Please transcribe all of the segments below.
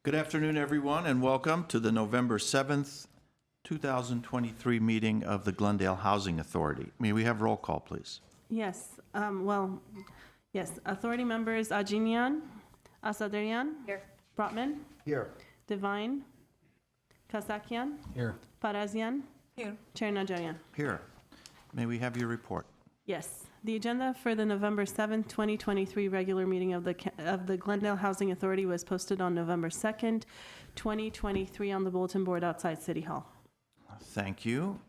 Good afternoon, everyone, and welcome to the November 7th, 2023 meeting of the Glendale Housing Authority. May we have roll call, please? Yes, yes. Authority members Ajinian, Asadarian. Here. Brotman, Here. Divine, Kasakian, Here. Parazian, Here. Chair Najarian. Here. May we have your report? Yes, the agenda for the November 7th, 2023 regular meeting of the Glendale Housing Authority was posted on November 2nd, 2023 on the bulletin board outside City Hall. Thank you.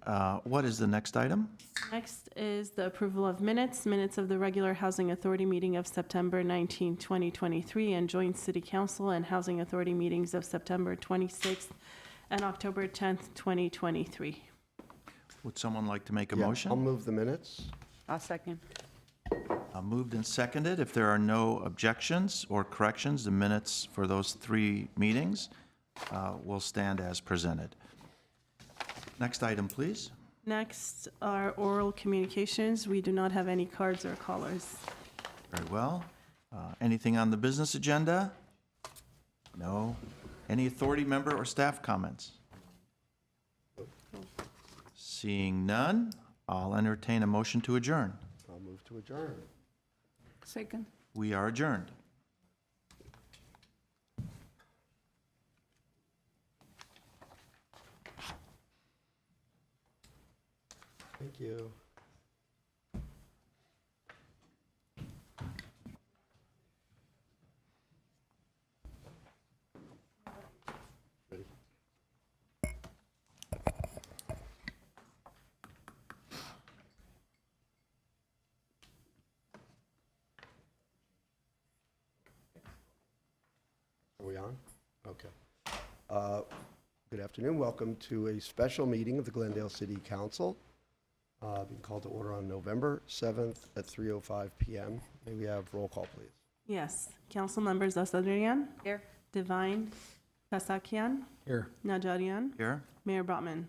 What is the next item? Next is the approval of minutes of the regular Housing Authority meeting of September 19, 2023, and joint City Council and Housing Authority meetings of September 26th and October 10th, 2023. Would someone like to make a Yeah, motion? I'll move the minutes. I'll second. Moved and seconded. If there are no objections or corrections, the minutes for those three meetings will stand as presented. Next item, please. Next are oral communications. We do not have any cards or callers. Very well. Anything on the business agenda? No. Any authority member or staff comments? Seeing none, I'll entertain a motion to adjourn. I'll move to adjourn. Second. We are adjourned. Thank you. Ready? Are we on? Okay. Good afternoon. Welcome to a special meeting of the Glendale City Council. Being called to order on November 7th at 3:05 p.m. May we have roll call, please? Yes, council members Asadarian, Here. Divine, Kasakian, Here. Najarian, Here? Mayor Brotman.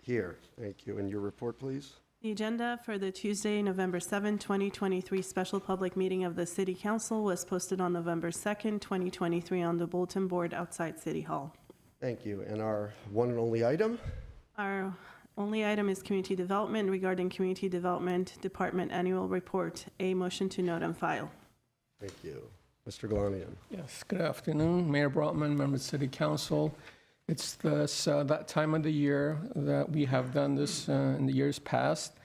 Here. Thank you. And your report, please? The agenda for the Tuesday, November 7, 2023 special public meeting of the City Council was posted on November 2nd, 2023 on the bulletin board outside City Hall. Thank you. And our one and only item? Our only item is community development regarding Community Development Department Annual Report. A motion to note and file. Thank you. Mr. Galanian. Yes, good afternoon, Mayor Brotman, members of City Council. It's that time of the year that we have done this in the years past.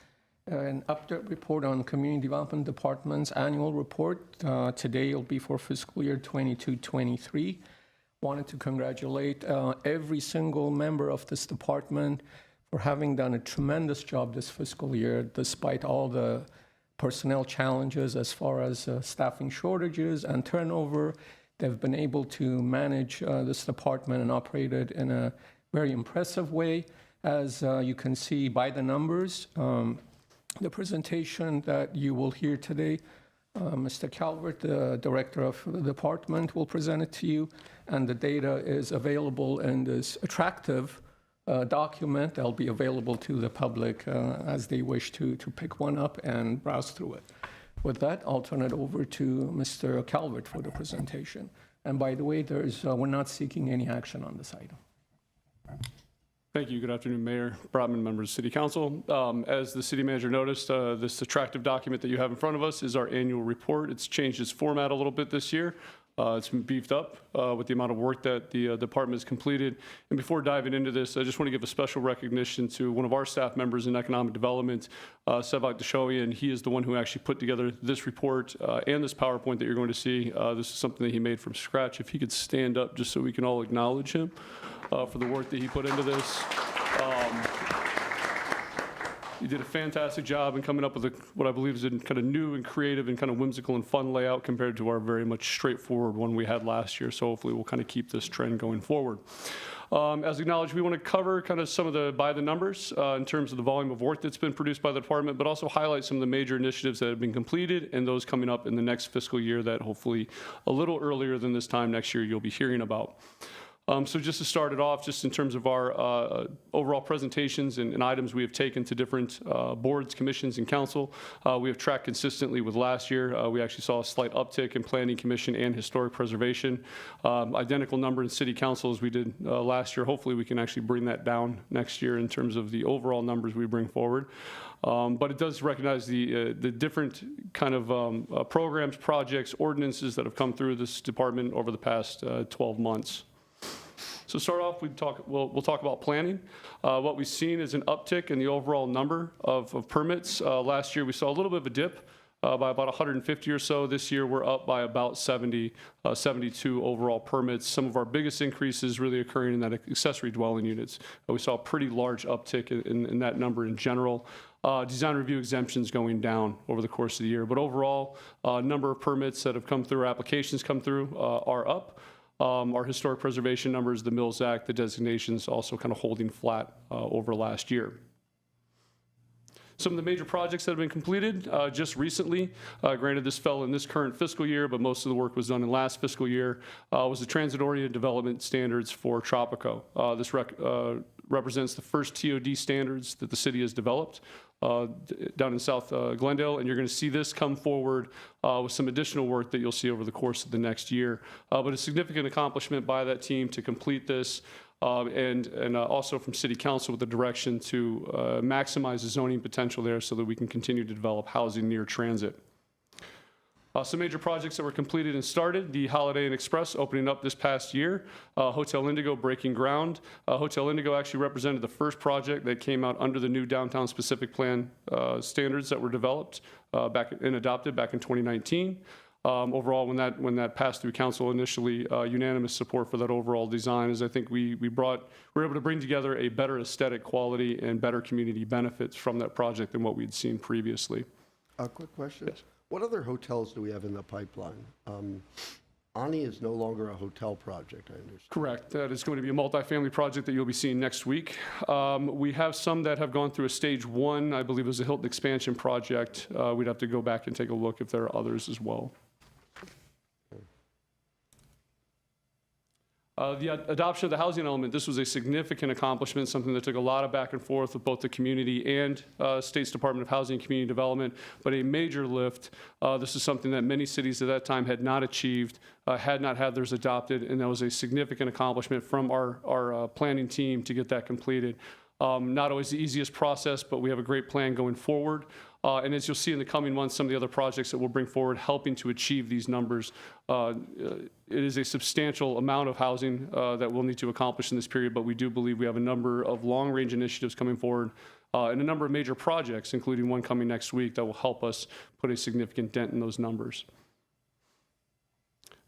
An update report on Community Development Department's annual report. Today will be for fiscal year 22-23. Wanted to congratulate every single member of this department for having done a tremendous job this fiscal year, despite all the personnel challenges as far as staffing shortages and turnover. They've been able to manage this department and operate it in a very impressive way. As you can see by the numbers, the presentation that you will hear today, Mr. Calvert, the director of the department, will present it to you, and the data is available in this attractive document. They'll be available to the public as they wish to pick one up and browse through it. With that, I'll turn it over to Mr. Calvert for the presentation. And by the way, we're not seeking any action on this item. Thank you. Good afternoon, Mayor Brotman, members of City Council. As the city manager noticed, this attractive document that you have in front of us is our annual report. It's changed its format a little bit this year. It's been beefed up with the amount of work that the department has completed. And before diving into this, I just want to give a special recognition to one of our staff members in economic development, Sevak Dashowian. He is the one who actually put together this report and this PowerPoint that you're going to see. This is something that he made from scratch. If he could stand up just so we can all acknowledge him for the work that he put into this. You did a fantastic job in coming up with what I believe is a kind of new and creative and kind of whimsical and fun layout compared to our very much straightforward one we had last year. So hopefully we'll kind of keep this trend going forward. As acknowledged, we want to cover kind of some of the by the numbers in terms of the volume of work that's been produced by the department, but also highlight some of the major initiatives that have been completed and those coming up in the next fiscal year that hopefully a little earlier than this time next year you'll be hearing about. So just to start it off, just in terms of our overall presentations and items we have taken to different boards, commissions, and council, we have tracked consistently with last year. We actually saw a slight uptick in Planning Commission and Historic Preservation. Identical number in City Council as we did last year. Hopefully we can actually bring that down next year in terms of the overall numbers we bring forward. But it does recognize the different kind of programs, projects, ordinances that have come through this department over the past 12 months. So start off, we'll talk about planning. What we've seen is an uptick in the overall number of permits. Last year, we saw a little bit of a dip by about 150 or so. This year, we're up by about 72 overall permits. Some of our biggest increases really occurring in that accessory dwelling units. We saw a pretty large uptick in that number in general. Design review exemptions going down over the course of the year. But overall, number of permits that have come through, applications come through, are up. Our historic preservation numbers, the Mills Act, the designations also kind of holding flat over last year. Some of the major projects that have been completed just recently, granted this fell in this current fiscal year, but most of the work was done in last fiscal year, was the transit-oriented development standards for Tropico. This represents the first TOD standards that the city has developed down in South Glendale, and you're going to see this come forward with some additional work that you'll see over the course of the next year. But a significant accomplishment by that team to complete this, and also from City Council with the direction to maximize the zoning potential there so that we can continue to develop housing near transit. Some major projects that were completed and started, the Holiday Inn Express opening up this past year, Hotel Indigo breaking ground. Hotel Indigo actually represented the first project that came out under the new Downtown Specific Plan standards that were developed and adopted back in 2019. Overall, when that passed through council initially, unanimous support for that overall design, as I think we were able to bring together a better aesthetic quality and better community benefits from that project than what we'd seen previously. A quick question. Yes. What other hotels do we have in the pipeline? Ani is no longer a hotel project, I understand. Correct. That is going to be a multifamily project that you'll be seeing next week. We have some that have gone through a stage one, I believe it was a Hilton expansion project. We'd have to go back and take a look if there are others as well. The adoption of the housing element, this was a significant accomplishment, something that took a lot of back and forth with both the community and State's Department of Housing and Community Development, but a major lift. This is something that many cities at that time had not achieved, had not had theirs adopted, and that was a significant accomplishment from our planning team to get that completed. Not always the easiest process, but we have a great plan going forward. And as you'll see in the coming months, some of the other projects that we'll bring forward helping to achieve these numbers. It is a substantial amount of housing that we'll need to accomplish in this period, but we do believe we have a number of long-range initiatives coming forward and a number of major projects, including one coming next week, that will help us put a significant dent in those numbers.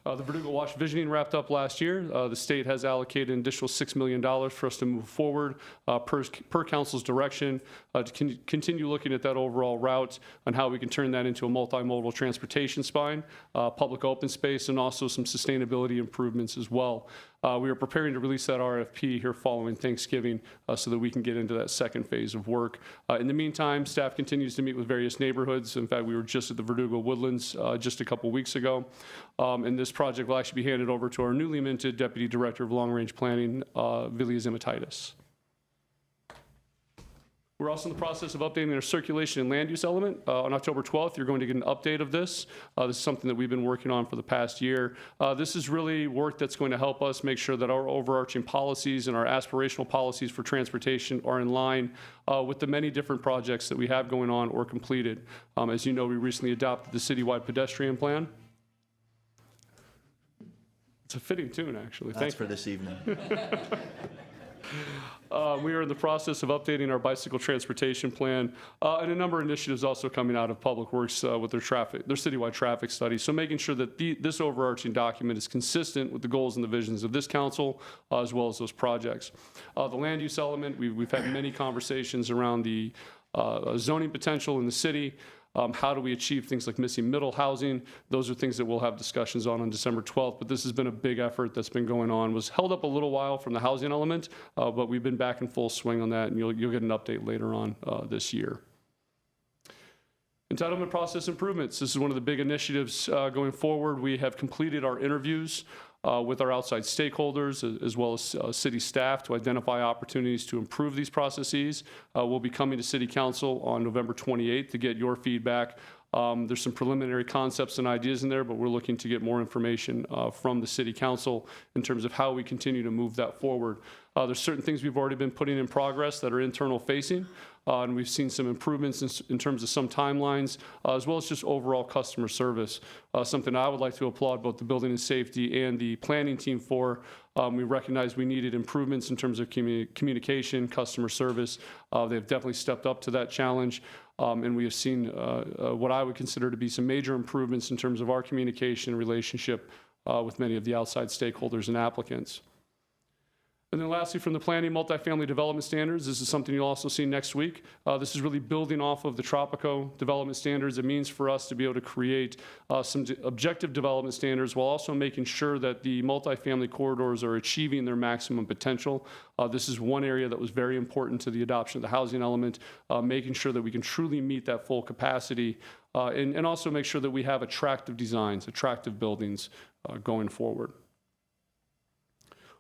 The Verdugo Wash visioning wrapped up last year. The state has allocated an additional $6 million for us to move forward per council's direction to continue looking at that overall route and how we can turn that into a multimodal transportation spine, public open space, and also some sustainability improvements as well. We are preparing to release that RFP here following Thanksgiving so that we can get into that second phase of work. In the meantime, staff continues to meet with various neighborhoods. In fact, we were just at the Verdugo Woodlands just a couple weeks ago. And this project will actually be handed over to our newly minted Deputy Director of Long Range Planning, Vilya Zimitaitis. We're also in the process of updating our circulation and land use element. On October 12th, you're going to get an update of this. This is something that we've been working on for the past year. This is really work that's going to help us make sure that our overarching policies and our aspirational policies for transportation are in line with the many different projects that we have going on or completed. As you know, we recently adopted the citywide pedestrian plan. It's a fitting tune, actually. That's for this evening. We are in the process of updating our bicycle transportation plan and a number of initiatives also coming out of Public Works with their citywide traffic study. So making sure that this overarching document is consistent with the goals and the visions of this council as well as those projects. The land use element, we've had many conversations around the zoning potential in the city. How do we achieve things like missing middle housing? Those are things that we'll have discussions on December 12th, but this has been a big effort that's been going on. Was held up a little while from the housing element, but we've been back in full swing on that, and you'll get an update later on this year. Entitlement process improvements. This is one of the big initiatives going forward. We have completed our interviews with our outside stakeholders as well as city staff to identify opportunities to improve these processes. We'll be coming to City Council on November 28th to get your feedback. There's some preliminary concepts and ideas in there, but we're looking to get more information from the City Council in terms of how we continue to move that forward. There's certain things we've already been putting in progress that are internal facing, and we've seen some improvements in terms of some timelines, as well as just overall customer service. Something I would like to applaud both the building and safety and the planning team for. We recognized we needed improvements in terms of communication, customer service. They've definitely stepped up to that challenge. And we have seen what I would consider to be some major improvements in terms of our communication and relationship with many of the outside stakeholders and applicants. And then lastly, from the planning multifamily development standards, this is something you'll also see next week. This is really building off of the Tropico development standards. It means for us to be able to create some objective development standards while also making sure that the multifamily corridors are achieving their maximum potential. This is one area that was very important to the adoption of the housing element, making sure that we can truly meet that full capacity and also make sure that we have attractive designs, attractive buildings going forward.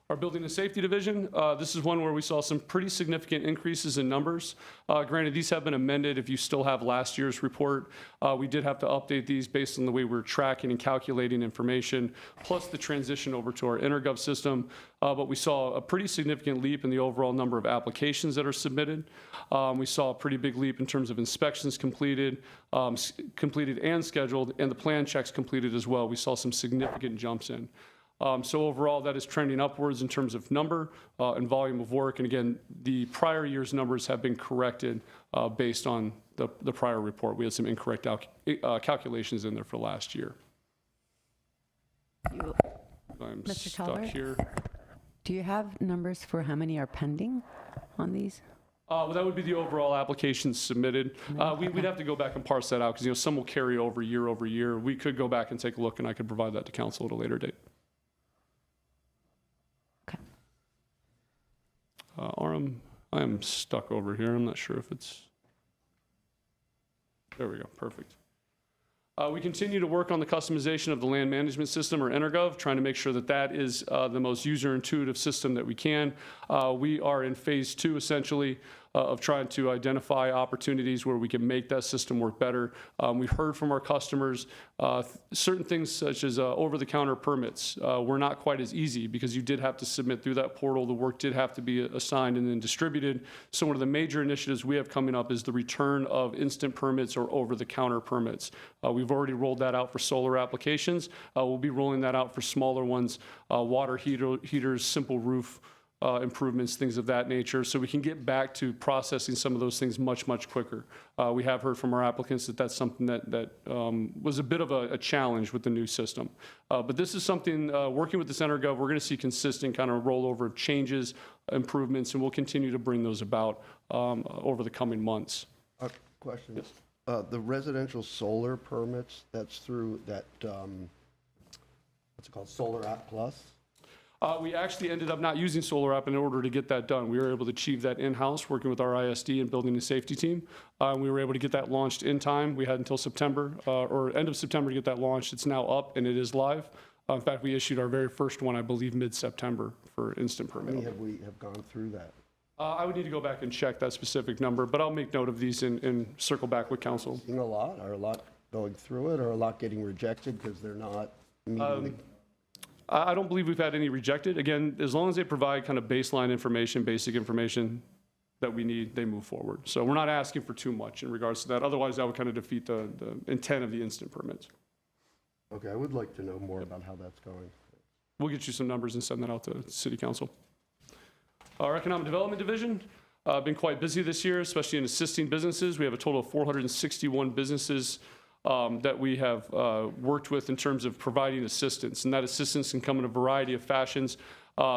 Our Building and Safety Division, this is one where we saw some pretty significant increases in numbers. Granted, these have been amended if you still have last year's report. We did have to update these based on the way we're tracking and calculating information, plus the transition over to our InterGov system. But we saw a pretty significant leap in the overall number of applications that are submitted. We saw a pretty big leap in terms of inspections completed and scheduled, and the plan checks completed as well. We saw some significant jumps in. So overall, that is trending upwards in terms of number and volume of work. And again, the prior year's numbers have been corrected based on the prior report. We had some incorrect calculations in there for last year. I'm Mr. stuck Talbert? here. Do you have numbers for how many are pending on these? Well, that would be the overall applications submitted. We'd have to go back and parse that out because some will carry over year. We could go back and take a look, and I could provide that to council at a later date. Aram, I am stuck over here. I'm not sure if it's, there we go, perfect. We continue to work on the customization of the land management system, or InterGov, trying to make sure that that is the most user-intuitive system that we can. We are in phase 2, essentially, of trying to identify opportunities where we can make that system work better. We've heard from our customers, certain things such as over-the-counter permits were not quite as easy because you did have to submit through that portal. The work did have to be assigned and then distributed. So one of the major initiatives we have coming up is the return of instant permits or over-the-counter permits. We've already rolled that out for solar applications. We'll be rolling that out for smaller ones, water heaters, simple roof improvements, things of that nature, so we can get back to processing some of those things much, much quicker. We have heard from our applicants that that's something that was a bit of a challenge with the new system. But this is something, working with the InterGov, we're going to see consistent kind of rollover of changes, improvements, and we'll continue to bring those about over the coming months. Question. Yes. The residential solar permits, that's through that, what's it called, Solar App Plus? We actually ended up not using Solar App in order to get that done. We were able to achieve that in-house, working with our ISD and building and safety team. We were able to get that launched in time. We had until September, or end of September to get that launched. It's now up and it is live. In fact, we issued our very first one, I believe, mid-September for instant How permit. many have we have gone through that? I would need to go back and check that specific number, but I'll make note of these and circle back with council. Seeing a lot, or a lot going through it, or a lot getting rejected because they're not meeting the... I don't believe we've had any rejected. Again, as long as they provide kind of baseline information, basic information that we need, they move forward. So we're not asking for too much in regards to that. Otherwise, that would kind of defeat the intent of the instant permits. Okay, I would like to know more about how that's going. We'll get you some numbers and send that out to City Council. Our Economic Development Division, been quite busy this year, especially in assisting businesses. We have a total of 461 businesses that we have worked with in terms of providing assistance. And that assistance can come in a variety of fashions.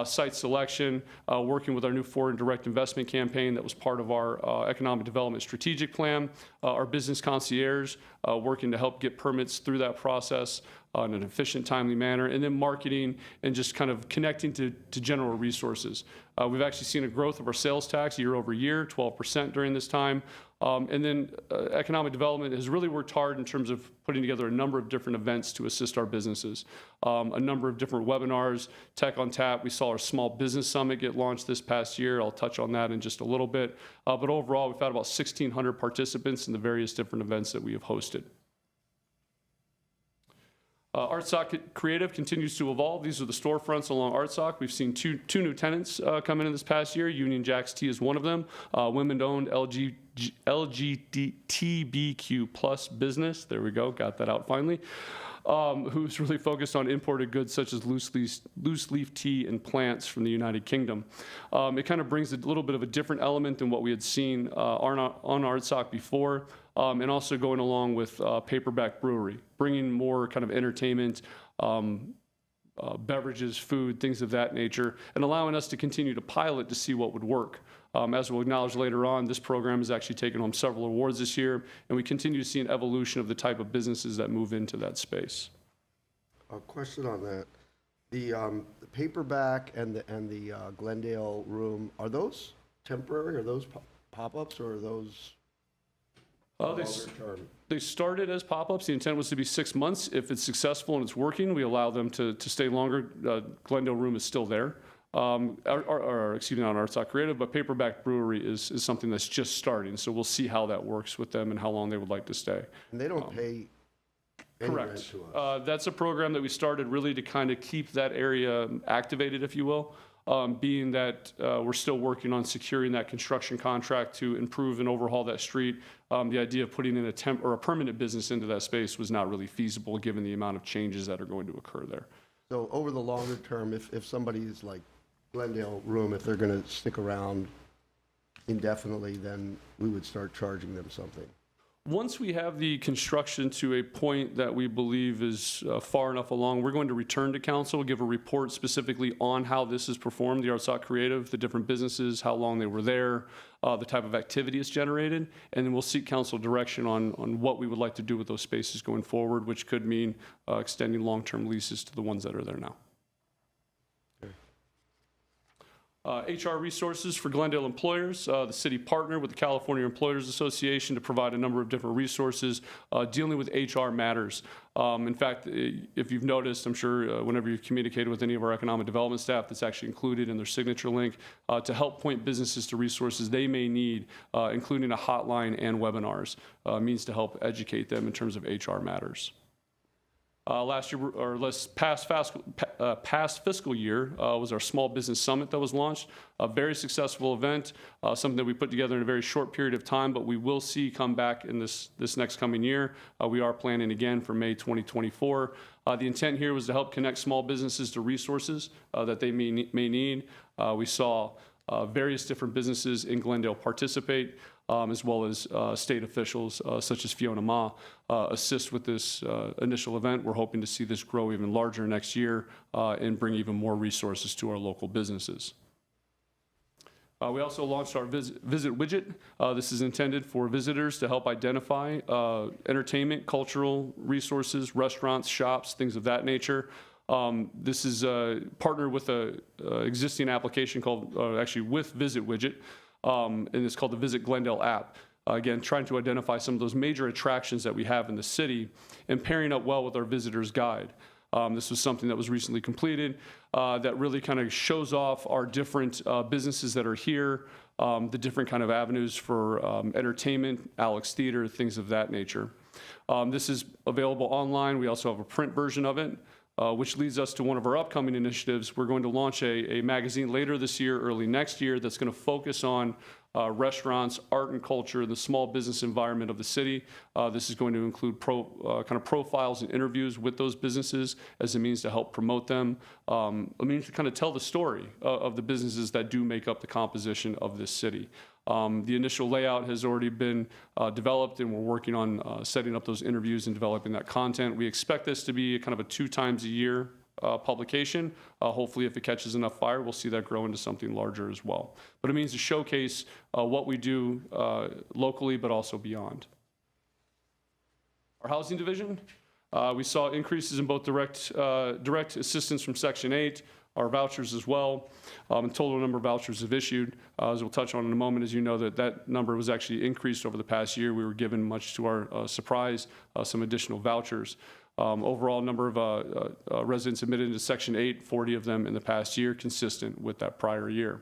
Site selection, working with our new foreign direct investment campaign that was part of our economic development strategic plan, our business concierge, working to help get permits through that process, in an efficient, timely manner, and then marketing and just kind of connecting to general resources. We've actually seen a growth of our sales tax year over year, 12% during this time. And then economic development has really worked hard in terms of putting together a number of different events to assist our businesses. A number of different webinars, Tech on Tap. We saw our Small Business Summit get launched this past year. I'll touch on that in just a little bit. But overall, we've had about 1,600 participants in the various different events that we have hosted. ArtSock Creative continues to evolve. These are the storefronts along ArtSock. We've seen two new tenants come in this past year. Union Jacks Tea is one of them. Women-owned LGBTQ plus business. There we go, got that out finally. Who's really focused on imported goods such as loose leaf tea and plants from the United Kingdom. It kind of brings a little bit of a different element than what we had seen on ArtSock before. And also going along with Paperback Brewery, bringing more kind of entertainment, beverages, food, things of that nature, and allowing us to continue to pilot to see what would work. As we'll acknowledge later on, this program has actually taken home several awards this year, and we continue to see an evolution of the type of businesses that move into that space. A question on that. The Paperback and the Glendale Room, are those temporary? Are those pop-ups, or are those longer term? They started as pop-ups. The intent was to be 6 months. If it's successful and it's working, we allow them to stay longer. Glendale Room is still there. Excuse me, not ArtSock Creative, but Paperback Brewery is something that's just starting. So we'll see how that works with them and how long they would like to stay. And they don't pay any rent Correct. to us? That's a program that we started really to kind of keep that area activated, if you will. Being that we're still working on securing that construction contract to improve and overhaul that street. The idea of putting in a temp or a permanent business into that space was not really feasible given the amount of changes that are going to occur there. So over the longer term, if somebody's like Glendale Room, if they're going to stick around indefinitely, then we would start charging them something. Once we have the construction to a point that we believe is far enough along, we're going to return to council, give a report specifically on how this is performed, the ArtSock Creative, the different businesses, how long they were there, the type of activity it's generated, and then we'll seek council direction on what we would like to do with those spaces going forward, which could mean extending long-term leases to the ones that are there now. HR resources for Glendale employers. The city partnered with the California Employers Association to provide a number of different resources dealing with HR matters. In fact, if you've noticed, I'm sure whenever you've communicated with any of our economic development staff, that's actually included in their signature link to help point businesses to resources they may need, including a hotline and webinars, means to help educate them in terms of HR matters. Last year, or past fiscal year, was our Small Business Summit that was launched. A very successful event, something that we put together in a very short period of time, but we will see come back in this next coming year. We are planning again for May 2024. The intent here was to help connect small businesses to resources that they may need. We saw various different businesses in Glendale participate, as well as state officials such as Fiona Ma assist with this initial event. We're hoping to see this grow even larger next year and bring even more resources to our local businesses. We also launched our visit widget. This is intended for visitors to help identify entertainment, cultural resources, restaurants, shops, things of that nature. This is partnered with an existing application called, actually with Visit Widget, and it's called the Visit Glendale app. Again, trying to identify some of those major attractions that we have in the city and pairing up well with our visitor's guide. This was something that was recently completed that really kind of shows off our different businesses that are here, the different kind of avenues for entertainment, Alex Theater, things of that nature. This is available online. We also have a print version of it. Which leads us to one of our upcoming initiatives. We're going to launch a magazine later this year, early next year, that's going to focus on restaurants, art and culture, the small business environment of the city. This is going to include kind of profiles and interviews with those businesses as a means to help promote them, a means to kind of tell the story of the businesses that do make up the composition of this city. The initial layout has already been developed, and we're working on setting up those interviews and developing that content. We expect this to be kind of a 2 times a year publication. Hopefully, if it catches enough fire, we'll see that grow into something larger as well. But it means to showcase what we do locally, but also beyond. Our housing division. We saw increases in both direct assistance from Section 8, our vouchers as well. Total number of vouchers have issued, as we'll touch on in a moment. As you know, that number was actually increased over the past year. We were given, much to our surprise, some additional vouchers. Overall number of residents admitted into Section 8, 40 of them in the past year, consistent with that prior year.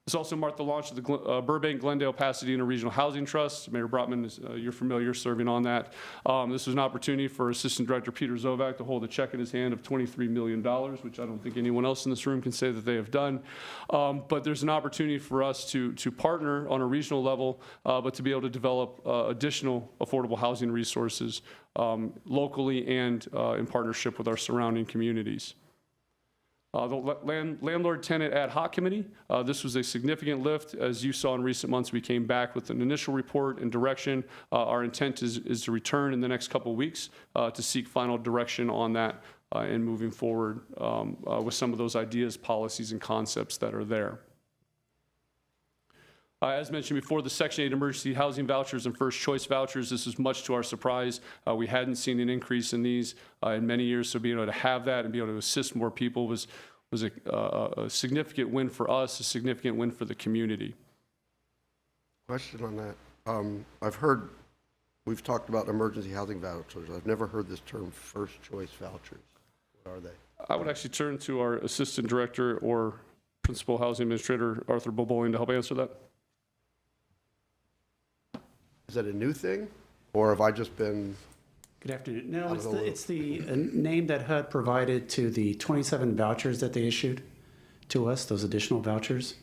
This also marked the launch of the Burbank, Glendale, Pasadena Regional Housing Trust. Mayor Brotman, you're familiar serving on that. This was an opportunity for Assistant Director Peter Zovak to hold a check in his hand of $23 million, which I don't think anyone else in this room can say that they have done. But there's an opportunity for us to partner on a regional level, but to be able to develop additional affordable housing resources locally and in partnership with our surrounding communities. The Landlord-Tenant Ad Hoc Committee, this was a significant lift. As you saw in recent months, we came back with an initial report and direction. Our intent is to return in the next couple of weeks to seek final direction on that and moving forward with some of those ideas, policies, and concepts that are there. As mentioned before, the Section 8 emergency housing vouchers and first choice vouchers, this is much to our surprise. We hadn't seen an increase in these in many years, so being able to have that and be able to assist more people was a significant win for us, a significant win for the community. Question on that. We've talked about emergency housing vouchers. I've never heard this term first choice vouchers. What are they? I would actually turn to our Assistant Director or Principal Housing Administrator, Arthur Boboling, to help answer that. Is that a new thing, or have I just been? Good afternoon. No, Out of the loop. it's the name that HUD provided to the 27 vouchers that they issued to us, those additional vouchers.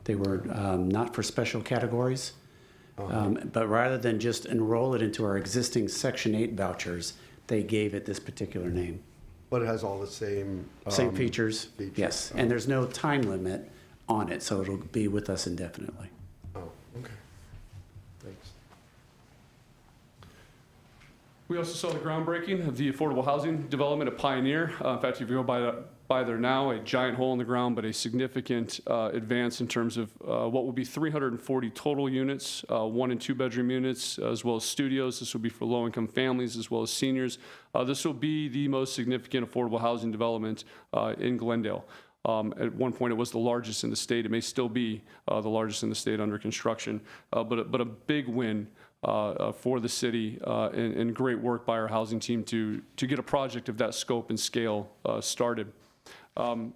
They were not for special categories, but rather than just enroll it into our existing Section 8 vouchers, they gave it this particular name. But it has all the same. Same features, features. yes. And there's no time limit on it, so it'll be with us indefinitely. Oh, okay. Thanks. We also saw the groundbreaking of the affordable housing development at Pioneer. In fact, if you go by there now, a giant hole in the ground, but a significant advance in terms of what will be 340 total units, 1 and 2 bedroom units, as well as studios. This will be for low-income families as well as seniors. This will be the most significant affordable housing development in Glendale. At one point, it was the largest in the state. It may still be the largest in the state under construction, but a big win for the city and great work by our housing team to get a project of that scope and scale started.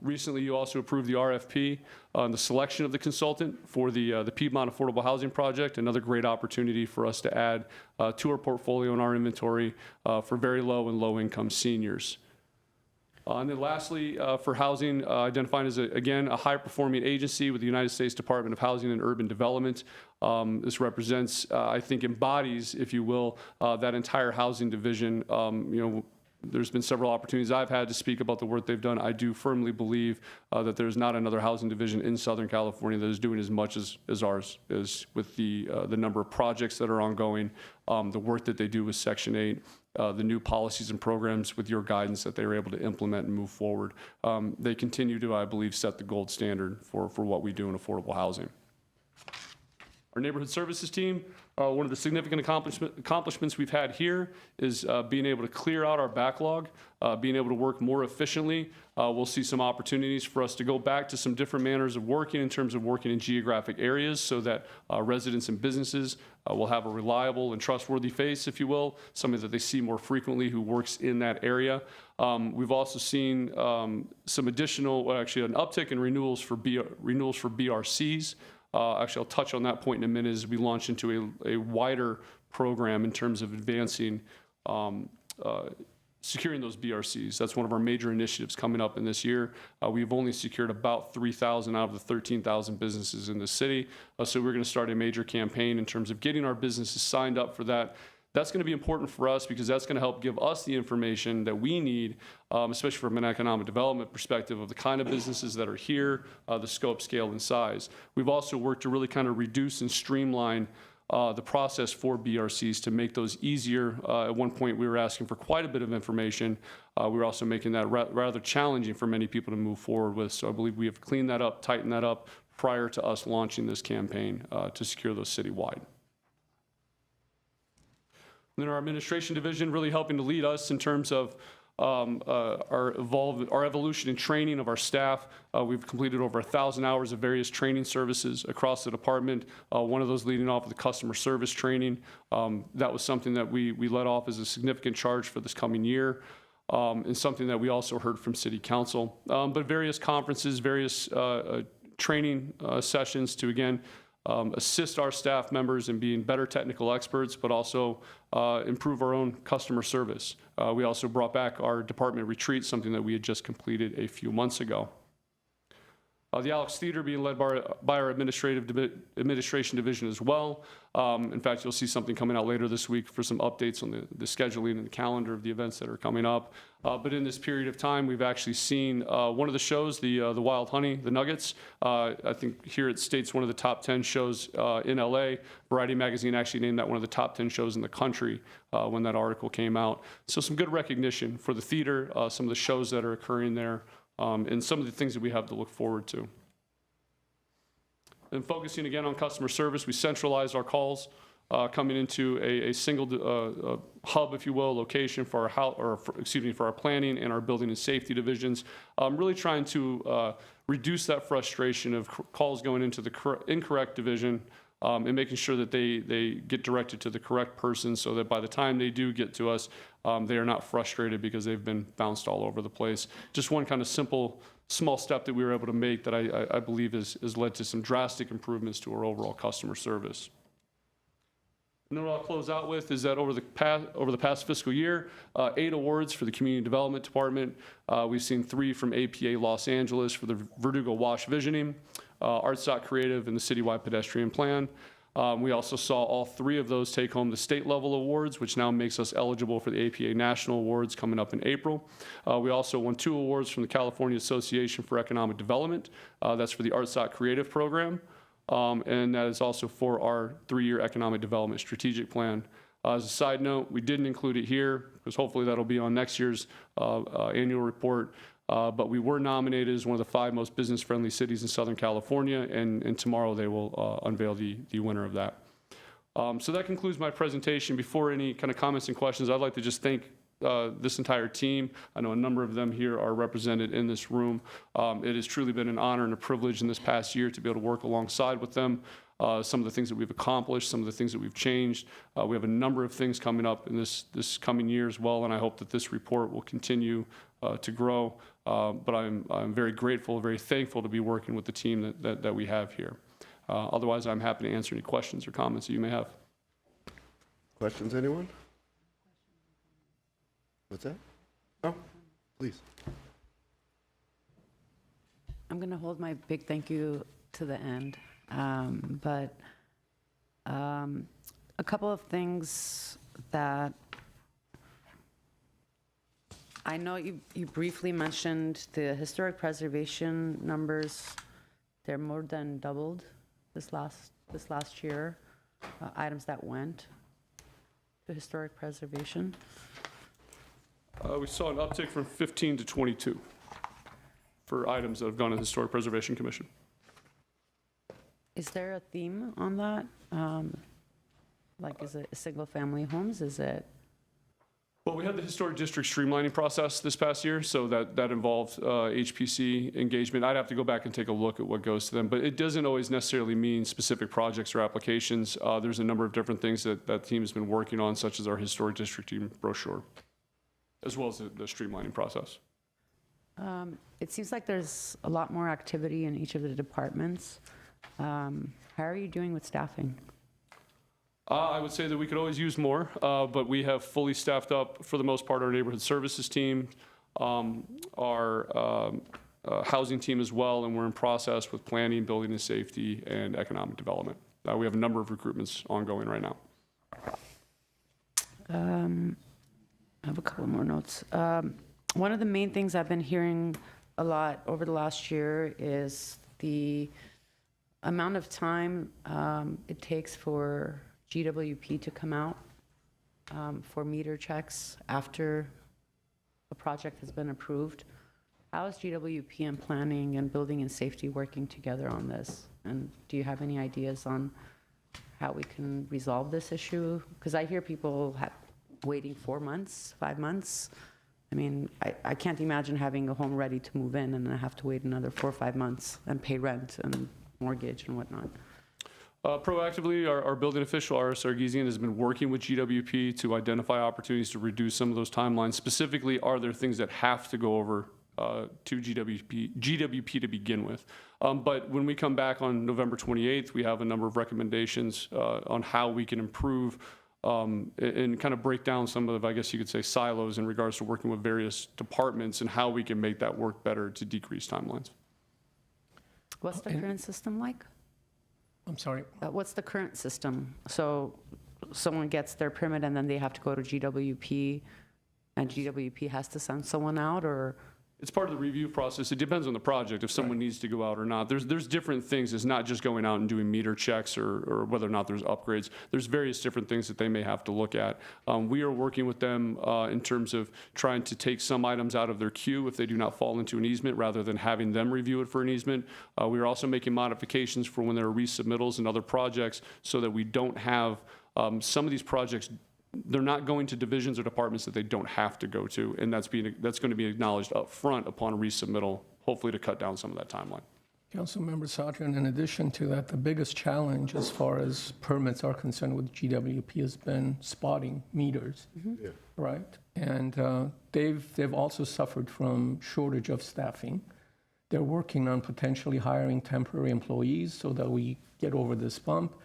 Recently, you also approved the RFP on the selection of the consultant for the Piedmont Affordable Housing Project, another great opportunity for us to add to our portfolio and our inventory for very low and low-income seniors. And then lastly, for housing, identified as, again, a high-performing agency with the United States Department of Housing and Urban Development. This represents, I think, embodies, if you will, that entire housing division. There's been several opportunities I've had to speak about the work they've done. I do firmly believe that there's not another housing division in Southern California that is doing as much as ours is, with the number of projects that are ongoing, the work that they do with Section 8, the new policies and programs with your guidance that they were able to implement and move forward. They continue to, I believe, set the gold standard for what we do in affordable housing. Our neighborhood services team, one of the significant accomplishments we've had here is being able to clear out our backlog, being able to work more efficiently. We'll see some opportunities for us to go back to some different manners of working in terms of working in geographic areas so that residents and businesses will have a reliable and trustworthy face, if you will, somebody that they see more frequently who works in that area. We've also seen some additional, actually an uptick in renewals for BRCs. Actually, I'll touch on that point in a minute as we launch into a wider program in terms of advancing securing those BRCs. That's one of our major initiatives coming up in this year. We've only secured about 3,000 out of the 13,000 businesses in the city. So we're going to start a major campaign in terms of getting our businesses signed up for that. That's going to be important for us because that's going to help give us the information that we need, especially from an economic development perspective of the kind of businesses that are here, the scope, scale, and size. We've also worked to really kind of reduce and streamline the process for BRCs to make those easier. At one point, we were asking for quite a bit of information. We were also making that rather challenging for many people to move forward with. So I believe we have cleaned that up, tightened that up prior to us launching this campaign to secure those citywide. And then our administration division really helping to lead us in terms of our evolution in training of our staff. We've completed over 1,000 hours of various training services across the department. One of those leading off with the customer service training. That was something that we led off as a significant charge for this coming year. And something that we also heard from City Council. But various conferences, various training sessions to, again, assist our staff members in being better technical experts, but also improve our own customer service. We also brought back our department retreat, something that we had just completed a few months ago. The Alex Theater being led by our administration division as well. In fact, you'll see something coming out later this week for some updates on the scheduling and the calendar of the events that are coming up. But in this period of time, we've actually seen one of the shows, the Wild Honey, the Nuggets. I think here it states one of the top 10 shows in LA. Variety Magazine actually named that one of the top 10 shows in the country when that article came out. So some good recognition for the theater, some of the shows that are occurring there. And some of the things that we have to look forward to. And focusing again on customer service, we centralized our calls, coming into a single hub, if you will, location for our for our planning and our building and safety divisions. Really trying to reduce that frustration of calls going into the incorrect division. And making sure that they get directed to the correct person so that by the time they do get to us, they are not frustrated because they've been bounced all over the place. Just one kind of simple, small step that we were able to make that I believe has led to some drastic improvements to our overall customer service. And then what I'll close out with is that over the past fiscal year, 8 awards for the Community Development Department. We've seen 3 from APA Los Angeles for the Verdugo Wash Visioning, ArtStock Creative, and the Citywide Pedestrian Plan. We also saw all 3 of those take home the state level awards, which now makes us eligible for the APA National Awards coming up in April. We also won 2 awards from the California Association for Economic Development. That's for the ArtStock Creative Program. And that is also for our 3-year economic development strategic plan. As a side note, we didn't include it here because hopefully that'll be on next year's annual report. But we were nominated as one of the 5 most business-friendly cities in Southern California, and tomorrow they will unveil the winner of that. So that concludes my presentation. Before any kind of comments and questions, I'd like to just thank this entire team. I know a number of them here are represented in this room. It has truly been an honor and a privilege in this past year to be able to work alongside with them. Some of the things that we've accomplished, some of the things that we've changed. We have a number of things coming up in this coming year as well, and I hope that this report will continue to grow. But I'm very grateful, very thankful to be working with the team that we have here. Otherwise, I'm happy to answer any questions or comments that you may have. Questions, anyone? What's that? Oh, please. I'm going to hold my big thank you to the end. But a couple of things that I know you briefly mentioned the historic preservation numbers. They're more than doubled this last year, items that went to historic preservation. We saw an uptick from 15 to 22 for items that have gone to the Historic Preservation Commission. Is there a theme on that? Like, is it single-family homes? Is it? Well, we had the historic district streamlining process this past year, so that involved HPC engagement. I'd have to go back and take a look at what goes to them, but it doesn't always necessarily mean specific projects or applications. There's a number of different things that team has been working on, such as our historic district team brochure, as well as the streamlining process. It seems like there's a lot more activity in each of the departments. How are you doing with staffing? I would say that we could always use more, but we have fully staffed up, for the most part, our neighborhood services team, our housing team as well, and we're in process with planning, building and safety, and economic development. We have a number of recruitments ongoing right now. I have a couple more notes. One of the main things I've been hearing a lot over the last year is the amount of time it takes for GWP to come out for meter checks after a project has been approved. How is GWP and planning and building and safety working together on this? And do you have any ideas on how we can resolve this issue? Because I hear people waiting 4 months, 5 months. I mean, I can't imagine having a home ready to move in and then I have to wait another 4 or 5 months and pay rent and mortgage and whatnot. Proactively, our building official, R.S. Sargisian, has been working with GWP to identify opportunities to reduce some of those timelines. Specifically, are there things that have to go over to GWP to begin with? But when we come back on November 28th, we have a number of recommendations on how we can improve and kind of break down some of, I guess you could say, silos in regards to working with various departments and how we can make that work better to decrease timelines. What's the current system like? I'm sorry. What's the current system? So someone gets their permit and then they have to go to GWP and GWP has to send someone out, or? It's part of the review process. It depends on the project, if someone needs to go out or not. There's different things. It's not just going out and doing meter checks or whether or not there's upgrades. There's various different things that they may have to look at. We are working with them in terms of trying to take some items out of their queue if they do not fall into an easement, rather than having them review it for an easement. We are also making modifications for when there are resubmittals and other projects so that we don't have some of these projects. They're not going to divisions or departments that they don't have to go to, and that's going to be acknowledged up front upon resubmittal, hopefully to cut down some of that timeline. Councilmember Sadrian, in addition to that, the biggest challenge as far as permits are concerned with GWP has been spotting meters, right? And they've also suffered from shortage of staffing. They're working on potentially hiring temporary employees so that we get over this bump,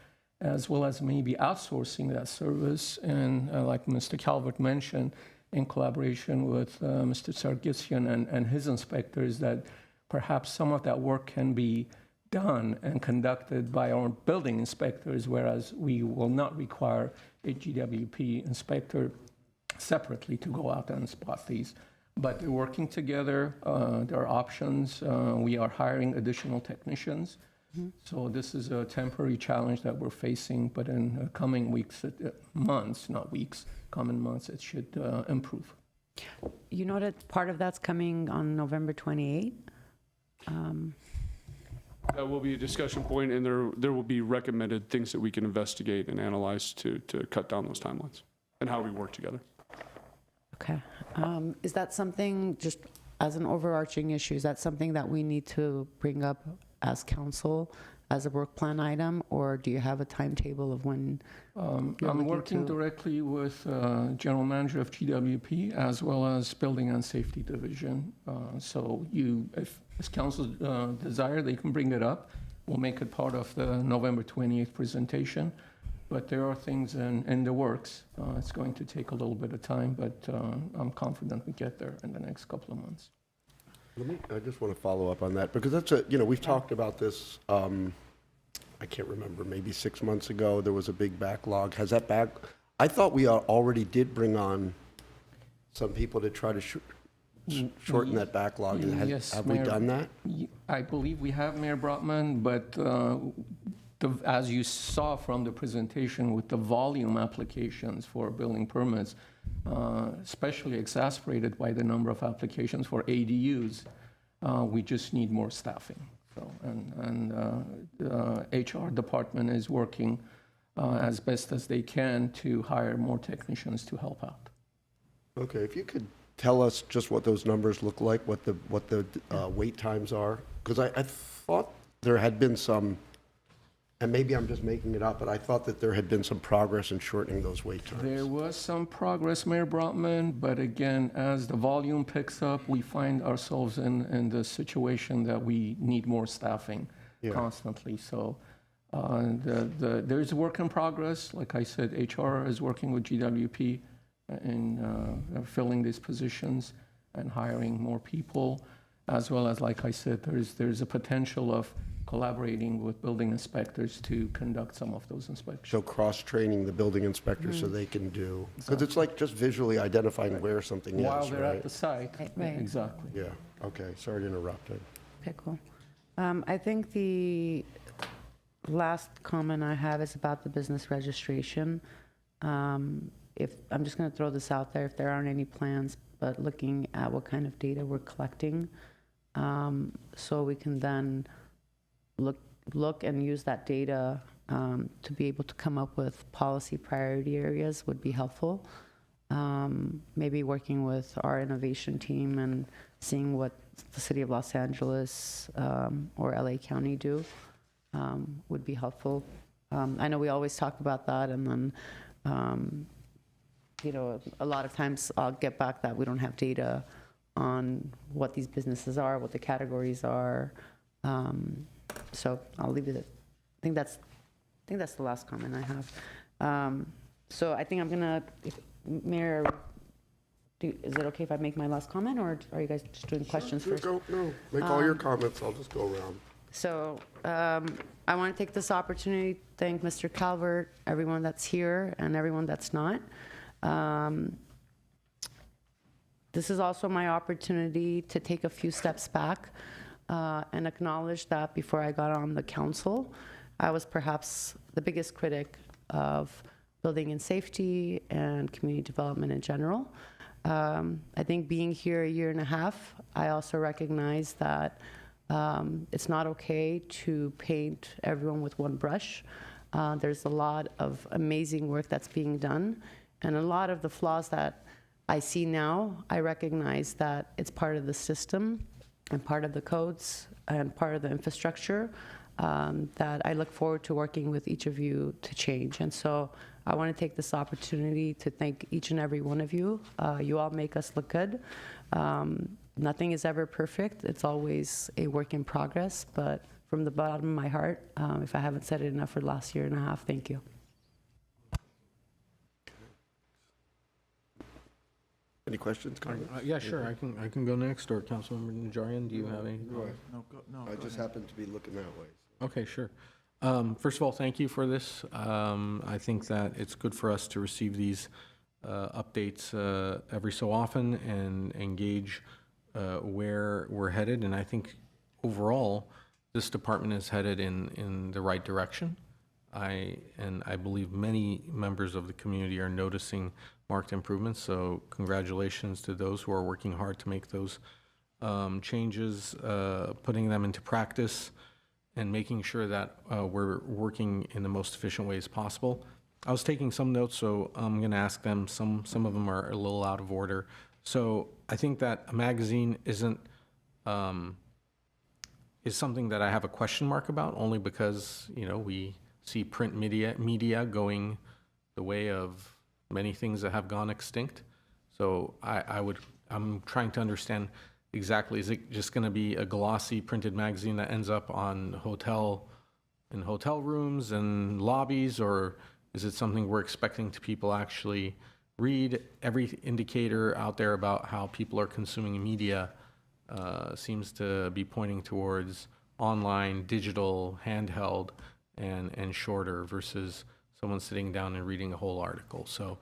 as well as maybe outsourcing that service. And like Mr. Calvert mentioned, in collaboration with Mr. Sargisian and his inspectors, that perhaps some of that work can be done and conducted by our building inspectors, whereas we will not require a GWP inspector separately to go out and spot these. But they're working together. There are options. We are hiring additional technicians. So this is a temporary challenge that we're facing, but in coming weeks, months, not weeks, coming months, it should improve. You know that part of that's coming on November 28th? That will be a discussion point, and there will be recommended things that we can investigate and analyze to cut down those timelines and how we work together. Okay. Is that something, just as an overarching issue, is that something that we need to bring up as council as a work plan item, or do you have a timetable of when you're I'm looking working to- directly with General Manager of GWP as well as Building and Safety Division. So if as council desire, they can bring it up. We'll make it part of the November 28th presentation. But there are things in the works. It's going to take a little bit of time, but I'm confident we get there in the next couple of months. I just want to follow up on that, because that's we've talked about this, I can't remember, maybe 6 months ago, there was a big backlog. Has that I thought we already did bring on some people to try to shorten that backlog. Yes, Have we Mayor. done that? I believe we have, Mayor Brotman, but as you saw from the presentation with the volume applications for building permits, especially exacerbated by the number of applications for ADUs, we just need more staffing. So, and HR department is working as best as they can to hire more technicians to help out. Okay, if you could tell us just what those numbers look like, what the wait times are, because I thought there had been some, and maybe I'm just making it up, but I thought that there had been some progress in shortening those wait times. There was some progress, Mayor Brotman, but again, as the volume picks up, we find ourselves in the situation that we need more staffing constantly. So there's work in progress. Like I said, HR is working with GWP in filling these positions and hiring more people, as well as, like I said, there's a potential of collaborating with building inspectors to conduct some of those inspections. So cross-training the building inspectors so they can do, because it's like just visually identifying where something is, While they're right? at the site. Right. Exactly. Yeah, okay, sorry to interrupt. Okay, cool. I think the last comment I have is about the business registration. I'm just going to throw this out there, if there aren't any plans, but looking at what kind of data we're collecting, so we can then look and use that data to be able to come up with policy priority areas would be helpful. Maybe working with our innovation team and seeing what the City of Los Angeles or LA County do would be helpful. I know we always talk about that, and then, a lot of times I'll get back that we don't have data on what these businesses are, what the categories are. So I'll leave it at, I think that's the last comment I have. So I think I'm gonna, Mayor, is it okay if I make my last comment, or are you guys just doing questions first? No, make all your comments, I'll just go around. So I want to take this opportunity to thank Mr. Calvert, everyone that's here, and everyone that's not. This is also my opportunity to take a few steps back and acknowledge that before I got on the council, I was perhaps the biggest critic of building and safety and community development in general. I think being here a year and a half, I also recognize that it's not okay to paint everyone with one brush. There's a lot of amazing work that's being done, and a lot of the flaws that I see now, I recognize that it's part of the system and part of the codes and part of the infrastructure that I look forward to working with each of you to change. And so I want to take this opportunity to thank each and every one of you. You all make us look good. Nothing is ever perfect. It's always a work in progress. But from the bottom of my heart, if I haven't said it enough for the last year and a half, thank you. Any questions, comments? Yeah, sure, I can go next, or Councilmember Najarian, do you have any? Go ahead. No, I just happened to be looking that way. Okay, sure. First of all, thank you for this. I think that it's good for us to receive these updates every so often and engage where we're headed. And I think overall, this department is headed in the right direction. I believe many members of the community are noticing marked improvements, so congratulations to those who are working hard to make those changes, putting them into practice, and making sure that we're working in the most efficient ways possible. I was taking some notes, so I'm going to ask them. Some of them are a little out of order. So I think that a magazine is something that I have a question mark about, only because we see print media going the way of many things that have gone extinct. So I'm trying to understand exactly, is it just going to be a glossy printed magazine that ends up in hotel rooms and lobbies, or is it something we're expecting to people actually read? Every indicator out there about how people are consuming media seems to be pointing towards online, digital, handheld, and shorter versus someone sitting down and reading a whole article. So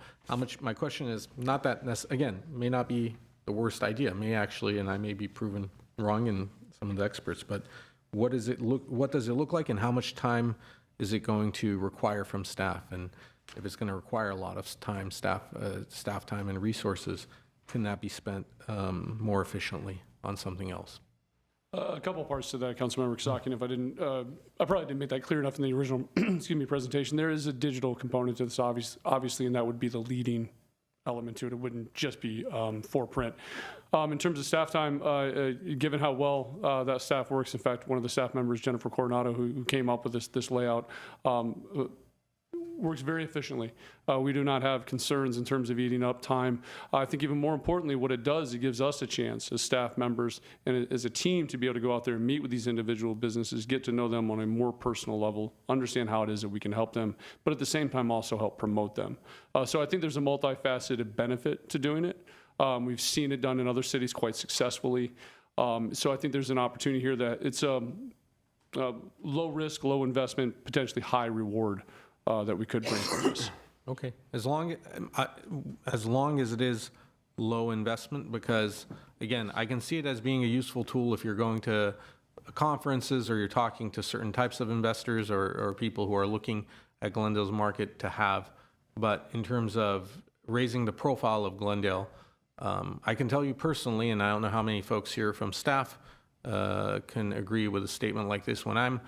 my question is not that, again, may not be the worst idea, may actually, and I may be proven wrong in some of the experts, but what does it look like, and how much time is it going to require from staff? And if it's going to require a lot of time, staff time and resources, can that be spent more efficiently on something else? A couple parts to that, Councilmember Kasakian. If I probably didn't make that clear enough in the original, presentation. There is a digital component to this, obviously, and that would be the leading element to it. It wouldn't just be for print. In terms of staff time, given how well that staff works, in fact, one of the staff members, Jennifer Coronado, who came up with this layout, works very efficiently. We do not have concerns in terms of eating up time. I think even more importantly, what it does, it gives us a chance as staff members and as a team to be able to go out there and meet with these individual businesses, get to know them on a more personal level, understand how it is that we can help them, but at the same time also help promote them. So I think there's a multifaceted benefit to doing it. We've seen it done in other cities quite successfully. So I think there's an opportunity here that it's low risk, low investment, potentially high reward that we could bring from this. Okay, as long as it is low investment, because again, I can see it as being a useful tool if you're going to conferences or you're talking to certain types of investors or people who are looking at Glendale's market to have. But in terms of raising the profile of Glendale, I can tell you personally, and I don't know how many folks here from staff can agree with a statement like this. When I'm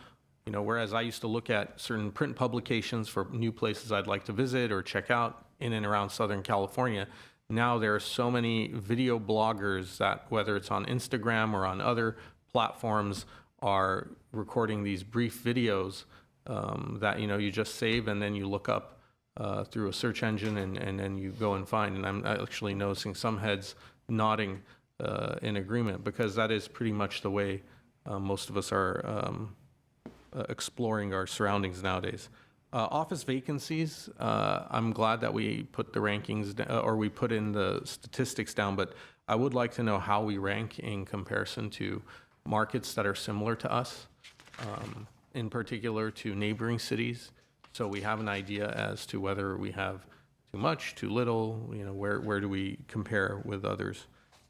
You know, whereas I used to look at certain print publications for new places I'd like to visit or check out in and around Southern California, now there are so many video bloggers that, whether it's on Instagram or on other platforms, are recording these brief videos that, you know, you just save and then you look up through a search engine and then you go and find. And I'm actually noticing some heads nodding in agreement, because that is pretty much the way most of us are exploring our surroundings nowadays. Office vacancies, I'm glad that we put the rankings, or we put in the statistics down, but I would like to know how we rank in comparison to markets that are similar to us, in particular to neighboring cities. So we have an idea as to whether we have too much, too little, you know, where do we compare with others.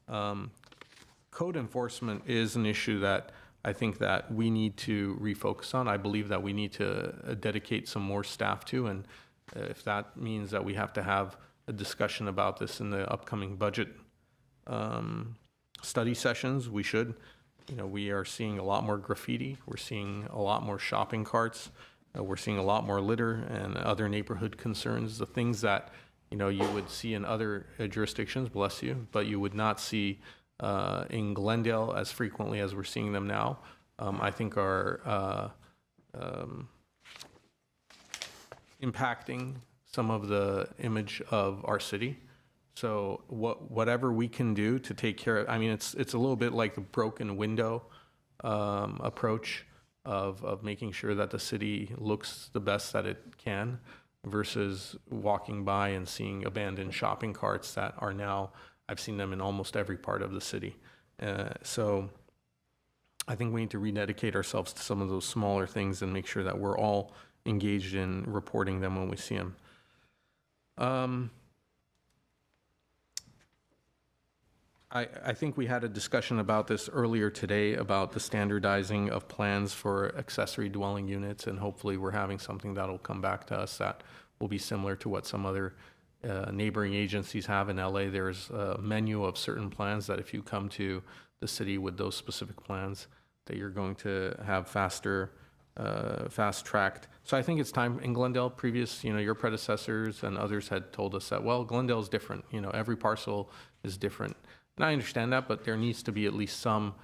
Code enforcement is an issue that I think that we need to refocus on. I believe that we need to dedicate some more staff to, and if that means that we have to have a discussion about this in the upcoming budget study sessions, we should. You know, we are seeing a lot more graffiti. We're seeing a lot more shopping carts. We're seeing a lot more litter and other neighborhood concerns, the things that, you know, you would see in other jurisdictions, bless you, but you would not see in Glendale as frequently as we're seeing them now. I think are impacting some of the image of our city. So whatever we can do to take care of, I mean, it's a little bit like the broken window approach of making sure that the city looks the best that it can, versus walking by and seeing abandoned shopping carts that are now, I've seen them in almost every part of the city. So I think we need to rededicate ourselves to some of those smaller things and make sure that we're all engaged in reporting them when we see them. I think we had a discussion about this earlier today, about the standardizing of plans for accessory dwelling units, and hopefully we're having something that'll come back to us that will be similar to what some other neighboring agencies have in LA. There's a menu of certain plans that if you come to the city with those specific plans, that you're going to have faster, fast-tracked. So I think it's time in Glendale. Previous, you know, your predecessors and others had told us that, well, Glendale is different. You know, every parcel is different. And I understand that, but there needs to be at least some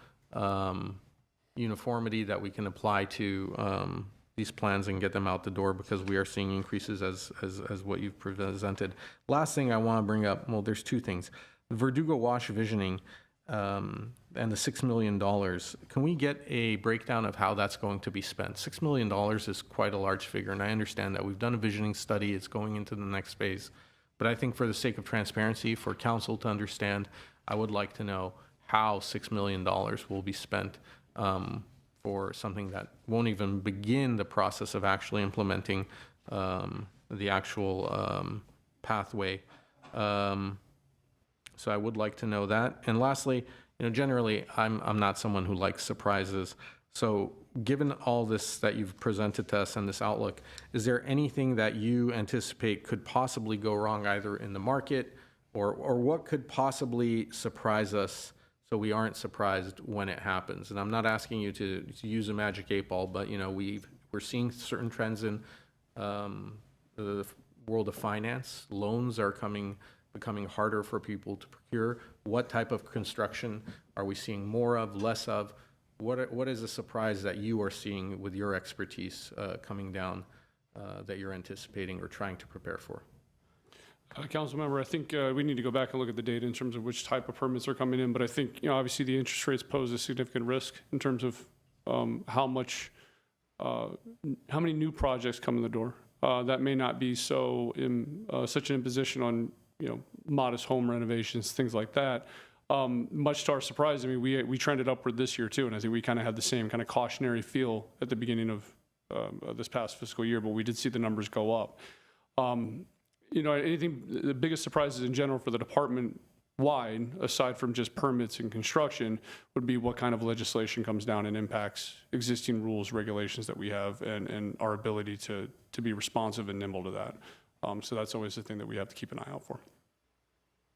uniformity that we can apply to these plans and get them out the door, because we are seeing increases as what you've presented. Last thing I want to bring up, well, there's two things. Verdugo Wash Visioning and the $6 million, can we get a breakdown of how that's going to be spent? $6 million is quite a large figure, and I understand that we've done a visioning study, it's going into the next phase. But I think for the sake of transparency, for council to understand, I would like to know how $6 million will be spent for something that won't even begin the process of actually implementing the actual pathway. So I would like to know that. And lastly, you know, generally, I'm not someone who likes surprises. So given all this that you've presented to us and this outlook, is there anything that you anticipate could possibly go wrong either in the market, or what could possibly surprise us so we aren't surprised when it happens? And I'm not asking you to use a magic 8-ball, but, you know, we're seeing certain trends in the world of finance. Loans are becoming harder for people to procure. What type of construction are we seeing more of, less of? What is a surprise that you are seeing with your expertise coming down that you're anticipating or trying to prepare for? Councilmember, I think we need to go back and look at the data in terms of which type of permits are coming in, but I think, you know, obviously the interest rates pose a significant risk in terms of how many new projects come in the door. That may not be so such an imposition on, you know, modest home renovations, things like that. Much to our surprise, I mean, we trended upward this year too, and I think we kind of had the same kind of cautionary feel at the beginning of this past fiscal year, but we did see the numbers go up. You know, the biggest surprises in general for the department wide, aside from just permits and construction, would be what kind of legislation comes down and impacts existing rules, regulations that we have, and our ability to be responsive and nimble to that. So that's always the thing that we have to keep an eye out for.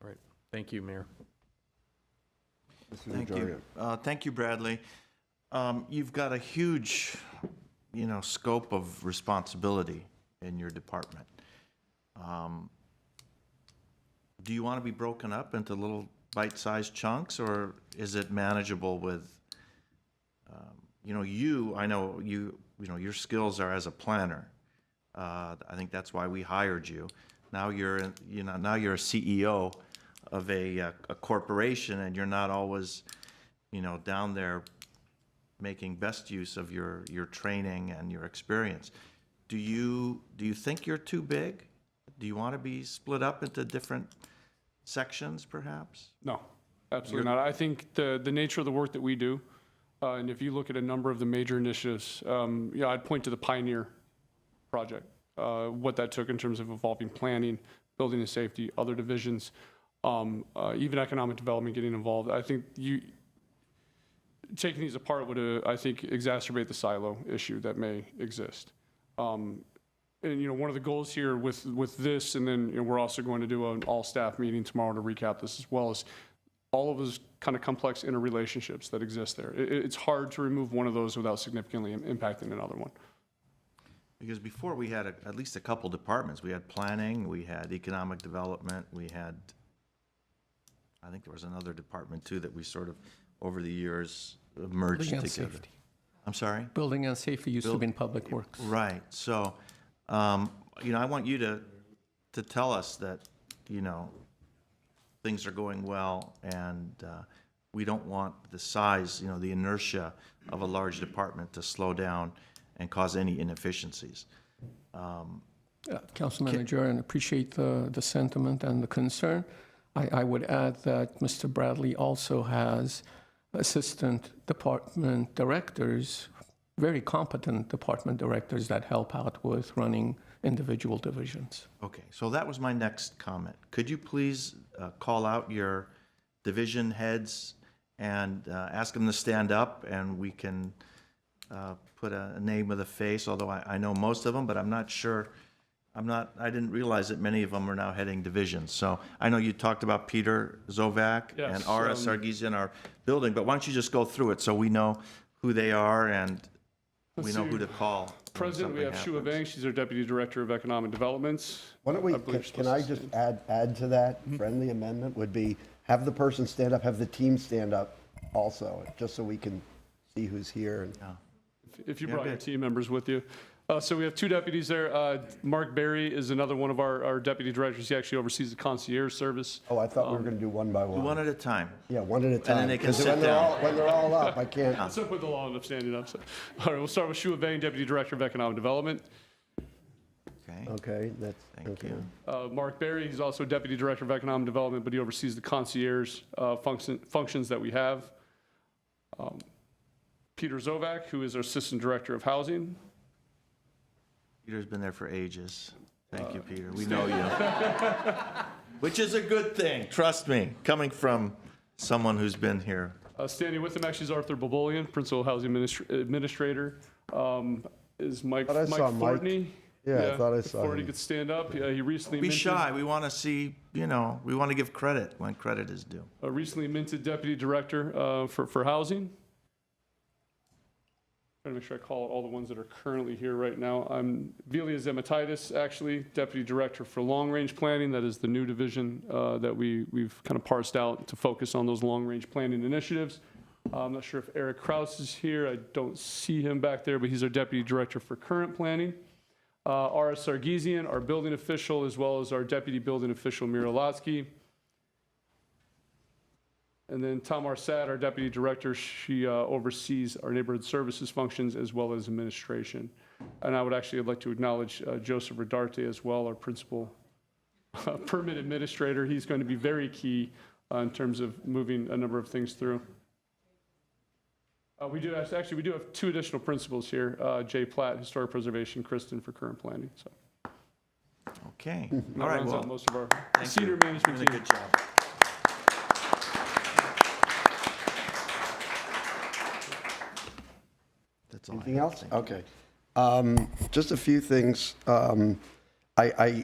All right. Thank you, Mayor. Thank you. Thank you, Bradley. You've got a huge scope of responsibility in your department. Do you want to be broken up into little bite-sized chunks, or is it manageable with, I know your skills are as a planner. I think that's why we hired you. Now you're a CEO of a corporation, and you're not always, down there making best use of your training and your experience. Do you think you're too big? Do you want to be split up into different sections, perhaps? No, absolutely not. I think the nature of the work that we do, and if you look at a number of the major initiatives, I'd point to the Pioneer project, what that took in terms of evolving planning, building and safety, other divisions, even economic development getting involved. I think taking these apart would, I think, exacerbate the silo issue that may exist. And, one of the goals here with this, and then we're also going to do an all-staff meeting tomorrow to recap this, as well as all of those kind of complex interrelationships that exist there. It's hard to remove one of those without significantly impacting another one. Because before we had at least a couple departments. We had planning, we had economic development, we had, I think there was another department too that we sort of, over the years, merged Building and together. safety. I'm sorry? Building and safety used to be in Public Works. Right, so, I want you to tell us that, things are going well, and we don't want the size, the inertia of a large department to slow down and cause any inefficiencies. Council Manager, and appreciate the sentiment and the concern. I would add that Mr. Bradley also has assistant department directors, very competent department directors that help out with running individual divisions. Okay, so that was my next comment. Could you please call out your division heads and ask them to stand up, and we can put a name with a face, although I know most of them, but I'm not sure. I didn't realize that many of them are now heading divisions. So I know you talked about Peter Zovac Yes, and Ara Sargisian, our building, but why don't you just go through it so we know who they are and we know who to call. when President, we have something Shua happens. Vang. She's our Deputy Director of Economic Development. Why don't we, I believe can you're I supposed to just add to that? Friendly amendment would be, have the person stand up, have the team stand up also, just so we can see who's here. And If you Yeah, brought your good. team members with you. So we have two deputies there. Mark Berry is another one of our deputy directors. He actually oversees the concierge service. Oh, I thought we were going to do one by One one. at a time. Yeah, one at a time. then they can 'Cause sit when they're down. all- When they're all up, I can't. Let's up with the law enough standing up. So. All right, we'll start with Shua Vang, Deputy Director of Economic Development. Okay, Okay, that's, thank okay. you. Mark Berry, he's also Deputy Director of Economic Development, but he oversees the concierge functions that we have. Peter Zovac, who is our Assistant Director of Housing. Peter's been there for ages. Thank you, Peter. We know you. Which is a good thing, trust me, coming from someone who's been here. Standing with him actually is Arthur Bobolian, Principal Housing Administrator. Is Mike Thought I saw Mike. Fortney. Yeah, I thought I saw Fortney him. could stand up. He recently Be minted, shy, we want to see, we want to give credit when credit is due. recently minted Deputy Director for Housing. Trying to make sure I call out all the ones that are currently here right now. I'm Velia Zematitis, actually, Deputy Director for Long Range Planning. That is the new division that we've kind of parsed out to focus on those long range planning initiatives. I'm not sure if Eric Kraus is here. I don't see him back there, but he's our Deputy Director for Current Planning. Ara Sargisian, our building official, as well as our Deputy Building Official, Mira Lotsky. And then Tamar Sad, our Deputy Director, she oversees our neighborhood services functions as well as administration. And I would actually like to acknowledge Joseph Rodarte as well, our Principal Permit Administrator. He's going to be very key in terms of moving a number of things through. We do have two additional principals here, Jay Platt, Historic Preservation, Kristen for Current Planning. So Okay, that all right, rounds out well, most of our thank senior you. management Doing a team. good job. That's all I Anything have. else? Thank you. Okay. Just a few things. I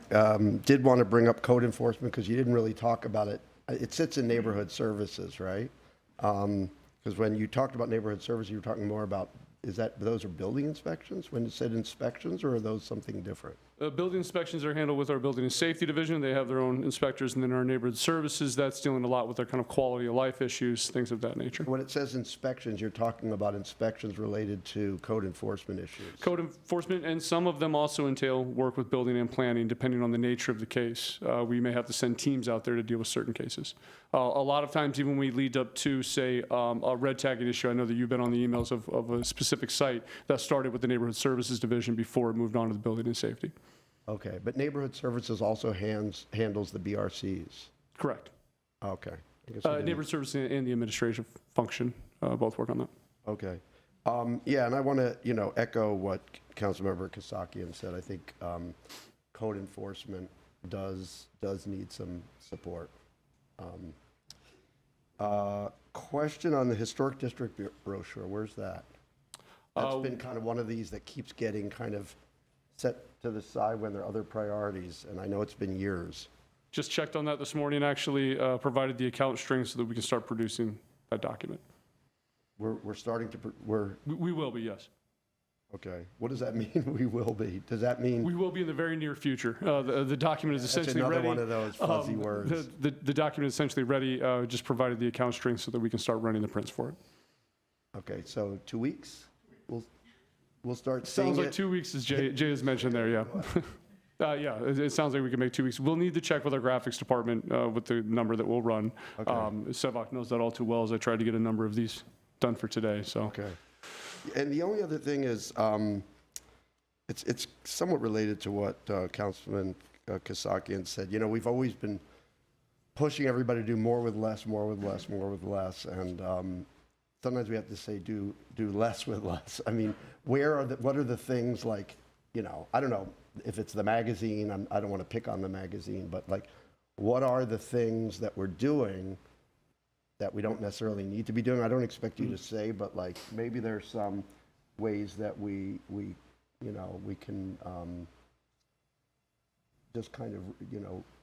did want to bring up code enforcement because you didn't really talk about it. It sits in neighborhood services, right? Because when you talked about neighborhood services, you were talking more about those are building inspections? When it said inspections, or are those something different? Building inspections are handled with our Building and Safety Division. They have their own inspectors, and then our Neighborhood Services, that's dealing a lot with their kind of quality of life issues, things of that nature. When it says inspections, you're talking about inspections related to code enforcement issues. Code enforcement, and some of them also entail work with building and planning, depending on the nature of the case. We may have to send teams out there to deal with certain cases. A lot of times, even when we lead up to, say, a red tagging issue, I know that you've been on the emails of a specific site that started with the Neighborhood Services Division before it moved on to the Building and Safety. Okay, but Neighborhood Services also handles the BRCs? Correct. Okay. I guess I didn't- Neighborhood Services and the administrative function both work on that. Okay. Yeah, and I want to, echo what Councilmember Kasakian said. I think code enforcement does need some support. Question on the Historic District brochure, where's that? That's been kind of one of these that keeps getting kind of set to the side when there are other priorities, and I know it's been years. Just checked on that this morning, actually, provided the account string so that we can start producing that document. We're starting to, We will be, yes. okay. What does that mean, we will be? Does that mean? We will be in the very near future. The document is That's essentially another ready. one of those fuzzy words. The document is essentially ready, just provided the account string so that we can start running the prints for it. Okay, so 2 weeks? We'll start seeing Sounds like it. 2 weeks, as Jay has mentioned there, yeah. Yeah, it sounds like we can make 2 weeks. We'll need to check with our graphics department with the number that we'll run. Okay. Sevak knows that all too well as I tried to get a number of these done for today, so. Okay. And the only other thing is, it's somewhat related to what Councilman Kasakian said. We've always been pushing everybody to do more with less, more with less, more with less, and sometimes we have to say do less with less. I mean, what are the things like, I don't know if it's the magazine, I don't want to pick on the magazine, but like, what are the things that we're doing that we don't necessarily need to be doing? I don't expect you to say, but like, maybe there's some ways that we can just kind of,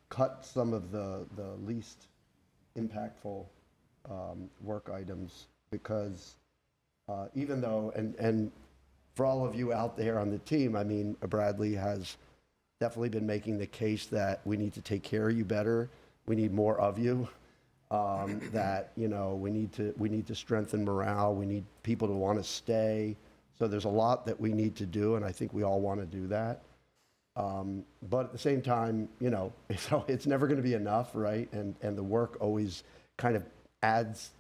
cut some of the least impactful work items, because even though, and for all of you out there on the team, I mean, Bradley has definitely been making the case that we need to take care of you better. We need more of you. That we need to strengthen morale. We need people to want to stay. So there's a lot that we need to do, and I think we all want to do that. But at the same time, it's never going to be enough, right? And the work always kind of adds,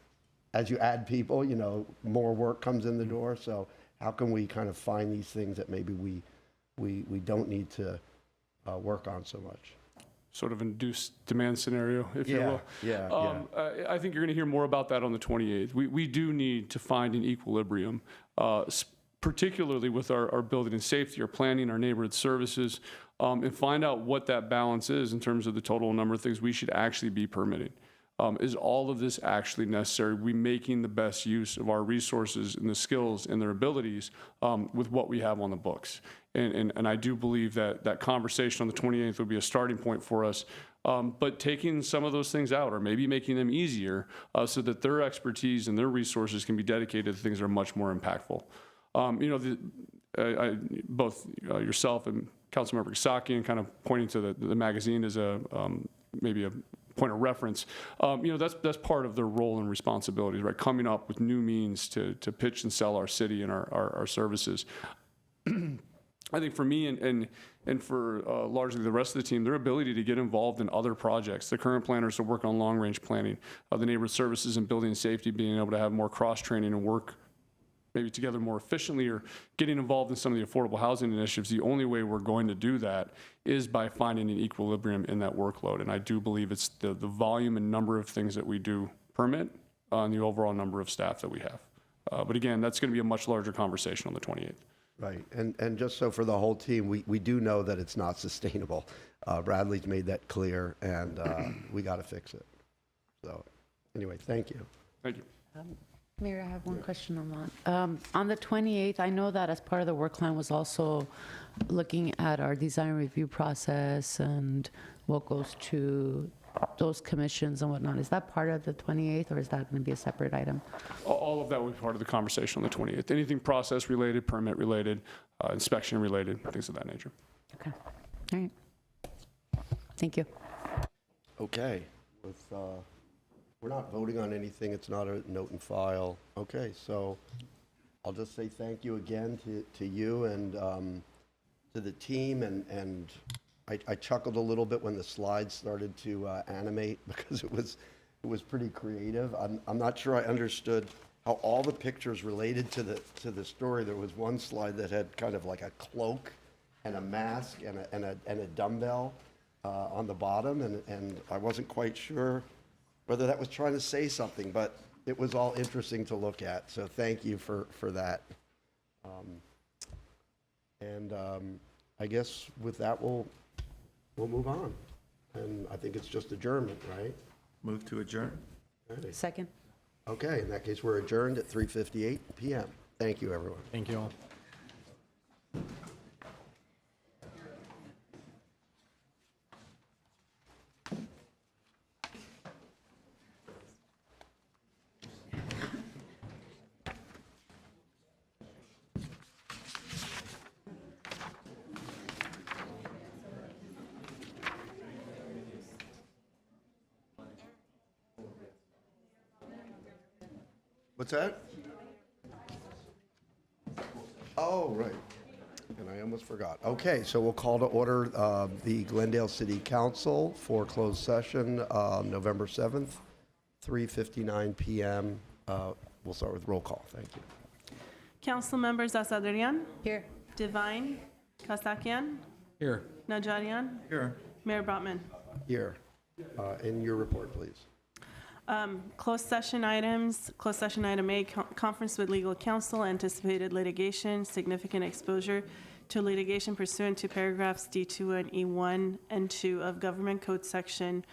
as you add people, more work comes in the door. So how can we kind of find these things that maybe we don't need to work on so much? Sort of induced demand scenario, if you will. Yeah. I think you're going to hear more about that on the 28th. We do need to find an equilibrium, particularly with our building and safety, our planning, our neighborhood services, and find out what that balance is in terms of the total number of things we should actually be permitting. Is all of this actually necessary? We making the best use of our resources and the skills and their abilities with what we have on the books? And I do believe that conversation on the 28th would be a starting point for us. But taking some of those things out, or maybe making them easier so that their expertise and their resources can be dedicated to things that are much more impactful. Both yourself and Councilmember Kasakian kind of pointing to the magazine as maybe a point of reference. That's part of their role and responsibilities, right? Coming up with new means to pitch and sell our city and our services. I think for me and for largely the rest of the team, their ability to get involved in other projects, the current planners to work on long-range planning, the neighborhood services and building safety, being able to have more cross-training and work maybe together more efficiently, or getting involved in some of the affordable housing initiatives. The only way we're going to do that is by finding an equilibrium in that workload. And I do believe it's the volume and number of things that we do permit and the overall number of staff that we have. But again, that's going to be a much larger conversation on the 28th. Right, and just so for the whole team, we do know that it's not sustainable. Bradley's made that clear, and we got to fix it. So, anyway, thank you. Thank you. Mayor, I have one question on that. On the 28th, I know that as part of the work plan was also looking at our design review process and what goes to those commissions and whatnot, is that part of the 28th, or is that going to be a separate item? All of that will be part of the conversation on the 28th. Anything process-related, permit-related, inspection-related, things of that nature. Okay, all right. Thank you. Okay, with, we're not voting on anything, it's not a note and file. Okay, so I'll just say thank you again to you and to the team, and I chuckled a little bit when the slides started to animate because it was pretty creative. I'm not sure I understood how all the pictures related to the story. There was one slide that had kind of like a cloak and a mask and a dumbbell on the bottom, and I wasn't quite sure whether that was trying to say something, but it was all interesting to look at. So thank you for that. I guess with that, we'll move on. And I think it's just adjournment, right? Move to adjourn? Second? Okay, in that case, we're adjourned at 3:58 PM. Thank you, everyone. Thank you all. What's that? Oh, right. And I almost forgot. Okay, so we'll call to order the Glendale City Council for closed session, November 7th, 3:59 PM. We'll start with roll call. Thank you. Council members Asadrian, Here. Divine, Kasakian, Here. Najarian, Here. Mayor Brotman. Here. In your report, please. Closed session items, closed session item A, conference with legal counsel, anticipated litigation, significant exposure to litigation pursuant to paragraphs D2 and E1 and 2 of Government Code Section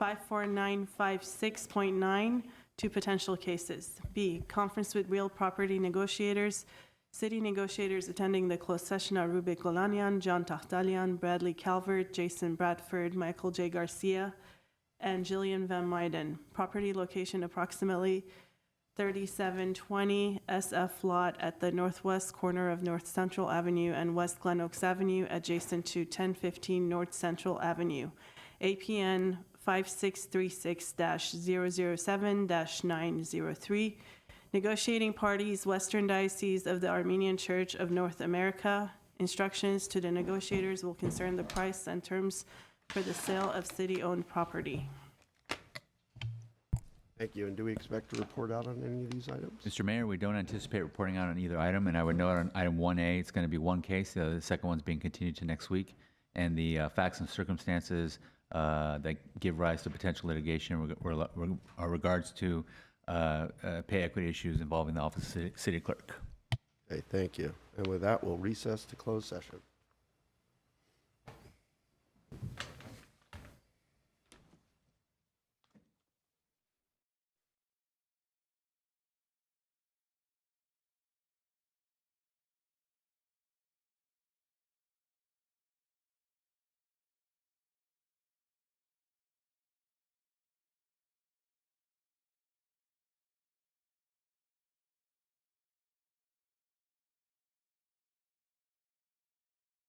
54956.9 to potential cases. B, conference with real property negotiators, city negotiators attending the closed session are Rubik Golanian, John Tahtalian, Bradley Calvert, Jason Bradford, Michael J. Garcia, and Jillian Van Meiden. Property location approximately 3720 SF lot at the northwest corner of North Central Avenue and West Glen Oaks Avenue, adjacent to 1015 North Central Avenue. APN 5636-007-903. Negotiating parties, Western Diocese of the Armenian Church of North America. Instructions to the negotiators will concern the price and terms for the sale of city-owned property. Thank you. And do we expect to report out on any of these items? Mr. Mayor, we don't anticipate reporting out on either item, and I would note on item 1A, it's going to be one case. The second one's being continued to next week, and the facts and circumstances that give rise to potential litigation are regards to pay equity issues involving the office of city clerk. Okay, thank you. And with that, we'll recess to closed session.